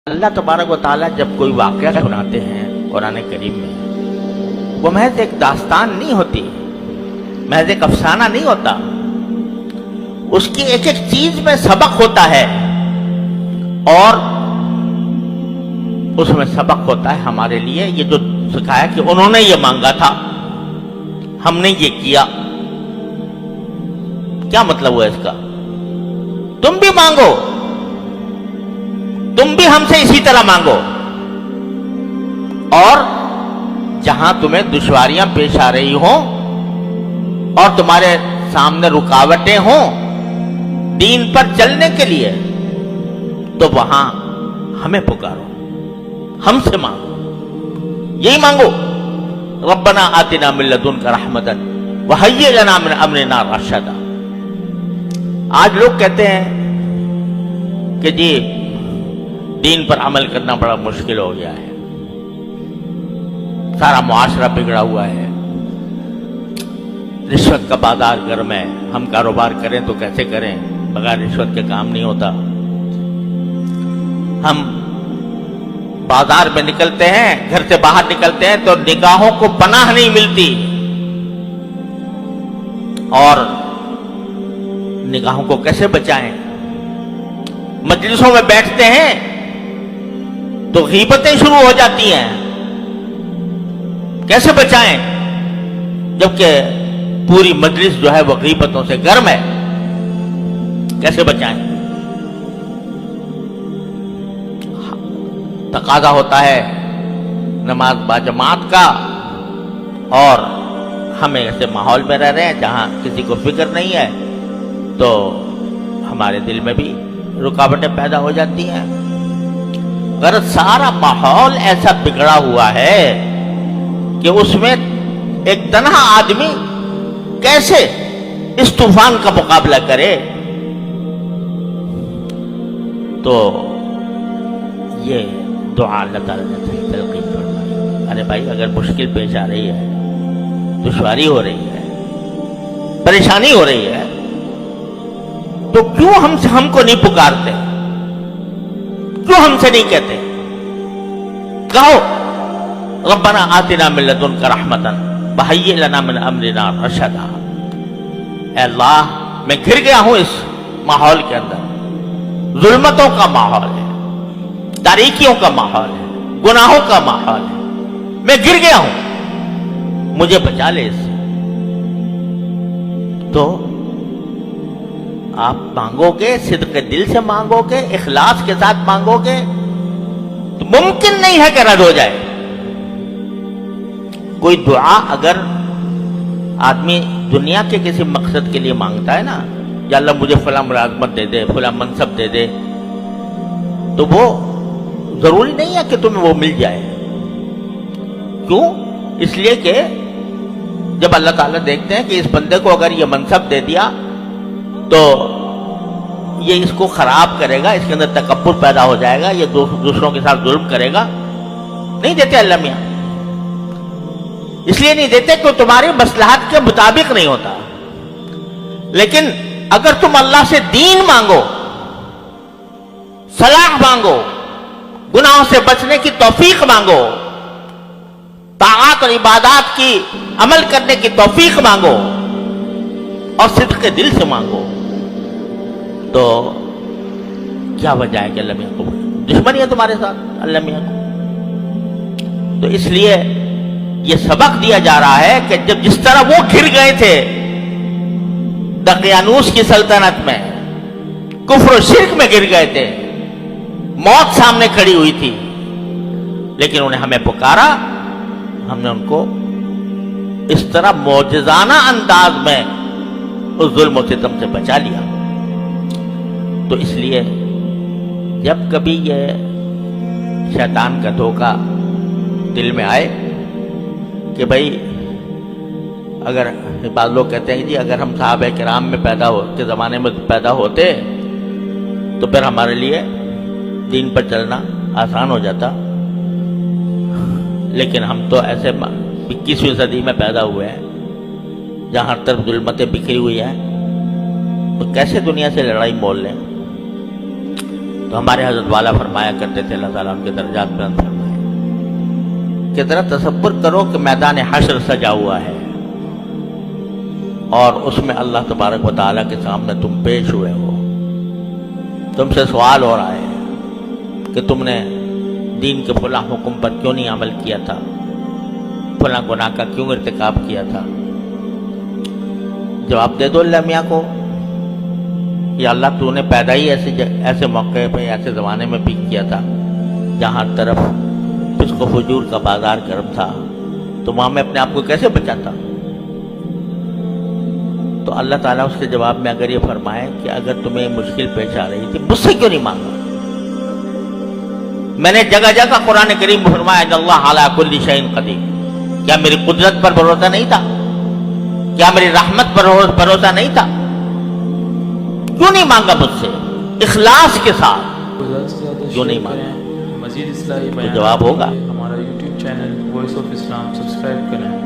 اللہ تبارک و تعالیٰ جب کوئی واقعہ سناتے ہیں قرآن کریم میں، وہ محض ایک داستان نہیں ہوتی، محض ایک افسانہ نہیں ہوتا، اس کی ایک ایک چیز میں سبق ہوتا ہے، اور اس میں سبق ہوتا ہے ہمارے لیے یہ جو سکھایا کہ انہوں نے یہ مانگا تھا، ہم نے یہ کیا۔ کیا مطلب ہوا اس کا؟ تم بھی مانگو، تم بھی ہم سے اسی طرح مانگو، اور جہاں تمہیں دشواریاں پیش آ رہی ہوں اور تمہارے سامنے رکاوٹیں ہوں دین پر چلنے کے لیے، تو وہاں ہمیں پکارو، ہم سے مانگو، یہی مانگو، ربنا آتنا من لدنک رحمتا وہیئ لنا من امرنا رشدا۔ آج لوگ کہتے ہیں کہ جی دین پر عمل کرنا بڑا مشکل ہو گیا ہے، سارا معاشرہ بگڑا ہوا ہے، رشوت کا بازار گرم ہے، ہم کاروبار کریں تو کیسے کریں، بغیر رشوت کے کام نہیں ہوتا، ہم بازار میں نکلتے ہیں، گھر سے باہر نکلتے ہیں تو نگاہوں کو پناہ نہیں ملتی، اور نگاہوں کو کیسے بچائیں؟ مجلسوں میں بیٹھتے ہیں تو غیبتیں شروع ہو جاتی ہیں، کیسے بچائیں جبکہ پوری مجلس جو ہے وہ غیبتوں سے گرم ہے؟ کیسے بچائیں؟ تقاضا ہوتا ہے نماز باجماعت کا، اور ہمیں ایسے ماحول میں رہ رہے ہیں جہاں کسی کو فکر نہیں ہے، تو ہمارے دل میں بھی رکاوٹیں پیدا ہو جاتی ہیں۔ اگر سارا ماحول ایسا بگڑا ہوا ہے کہ اس میں ایک تنہا آدمی کیسے اس طوفان کا مقابلہ کرے، تو یہ دعا اللہ تعالیٰ نے تلقین فرمائی، ارے بھائی اگر مشکل پیش آ رہی ہے، دشواری ہو رہی ہے، پریشانی ہو رہی ہے، تو کیوں ہم کو نہیں پکارتے؟ کیوں ہم سے نہیں کہتے؟ کہو ربنا آتنا من لدنک رحمتا وہیئ لنا من امرنا رشدا۔ اے اللہ، میں گر گیا ہوں اس ماحول کے اندر، ظلمتوں کا ماحول ہے، تاریکیوں کا ماحول ہے، گناہوں کا ماحول ہے، میں گر گیا ہوں، مجھے بچا لے اس سے۔ تو آپ مانگو گے، صدق دل سے مانگو گے، اخلاص کے ساتھ مانگو گے، تو ممکن نہیں ہے کہ رد ہو جائے۔ کوئی دعا اگر آدمی دنیا کے کسی مقصد کے لیے مانگتا ہے نا، یا اللہ مجھے فلاں ملازمت دے دے، فلاں منصب دے دے، تو وہ ضروری نہیں ہے کہ تمہیں وہ مل جائے۔ کیوں؟ اس لیے کہ جب اللہ تعالیٰ دیکھتے ہیں کہ اس بندے کو اگر یہ منصب دے دیا تو یہ اس کو خراب کرے گا، اس کے اندر تکبر پیدا ہو جائے گا، یہ دوسروں کے ساتھ ظلم کرے گا، نہیں دیتے اللہ میاں۔ اس لیے نہیں دیتے کہ تمہاری مصلحت کے مطابق نہیں ہوتا۔ لیکن اگر تم اللہ سے دین مانگو، صلاح مانگو، گناہوں سے بچنے کی توفیق مانگو، طاعات اور عبادات کی عمل کرنے کی توفیق مانگو، اور صدق کے دل سے مانگو، تو کیا وجہ ہے کہ اللہ میاں کو دشمنی ہے تمہارے ساتھ اللہ میاں کو؟ تو اس لیے یہ سبق دیا جا رہا ہے کہ جب جس طرح وہ گر گئے تھے دقیانوس کی سلطنت میں، کفر و شرک میں گر گئے تھے، موت سامنے کھڑی ہوئی تھی، لیکن انہیں ہمیں پکارا، ہم نے ان کو اس طرح معجزانہ انداز میں اس ظلم و ستم سے بچا لیا۔ تو اس لیے جب کبھی یہ شیطان کا دھوکہ دل میں آئے کہ بھائی اگر بعض لوگ کہتے ہیں کہ جی اگر ہم صحابہ کرام میں کے زمانے میں پیدا ہوتے تو پھر ہمارے لیے دین پر چلنا آسان ہو جاتا، لیکن ہم تو ایسے 21ویں صدی میں پیدا ہوئے ہیں جہاں ہر طرف ظلمتیں بکھری ہوئی ہیں، تو کیسے دنیا سے لڑائی مول لیں؟ تو ہمارے حضرت والا فرمایا کرتے تھے اللہ تعالیٰ ان کے درجات بلند فرمائے کہ ذرا تصور کرو کہ میدان حشر سجا ہوا ہے اور اس میں اللہ تبارک و تعالیٰ کے سامنے تم پیش ہوئے ہو، تم سے سوال ہو رہا ہے کہ تم نے دین کے فلاں حکم پر کیوں نہیں عمل کیا تھا، فلاں گناہ کا کیوں ارتکاب کیا تھا؟ جواب دے دو اللہ میاں کو، یا اللہ تو نے پیدا ہی ایسے موقع پہ ایسے زمانے میں بھی کیا تھا جہاں طرف فسق و فجور کا بازار گرم تھا، تو وہاں میں اپنے آپ کو کیسے بچاتا؟ تو اللہ تعالیٰ اس کے جواب میں اگر یہ فرمائے کہ اگر تمہیں مشکل پیش آ رہی تھی مجھ سے کیوں نہیں مانگا؟ میں نے جگہ جگہ قرآن کریم میں فرمایا ان اللہ علی کل شیء قدیر، کیا میری قدرت پر بھروسہ نہیں تھا؟ کیا میری رحمت پر بھروسہ نہیں تھا؟ کیوں نہیں مانگا مجھ سے اخلاص کے ساتھ؟ کیوں نہیں مانگا؟ مزید اصلاحی بیان جواب ہوگا ہمارا YouTube channel voice of Islam subscribe کریں۔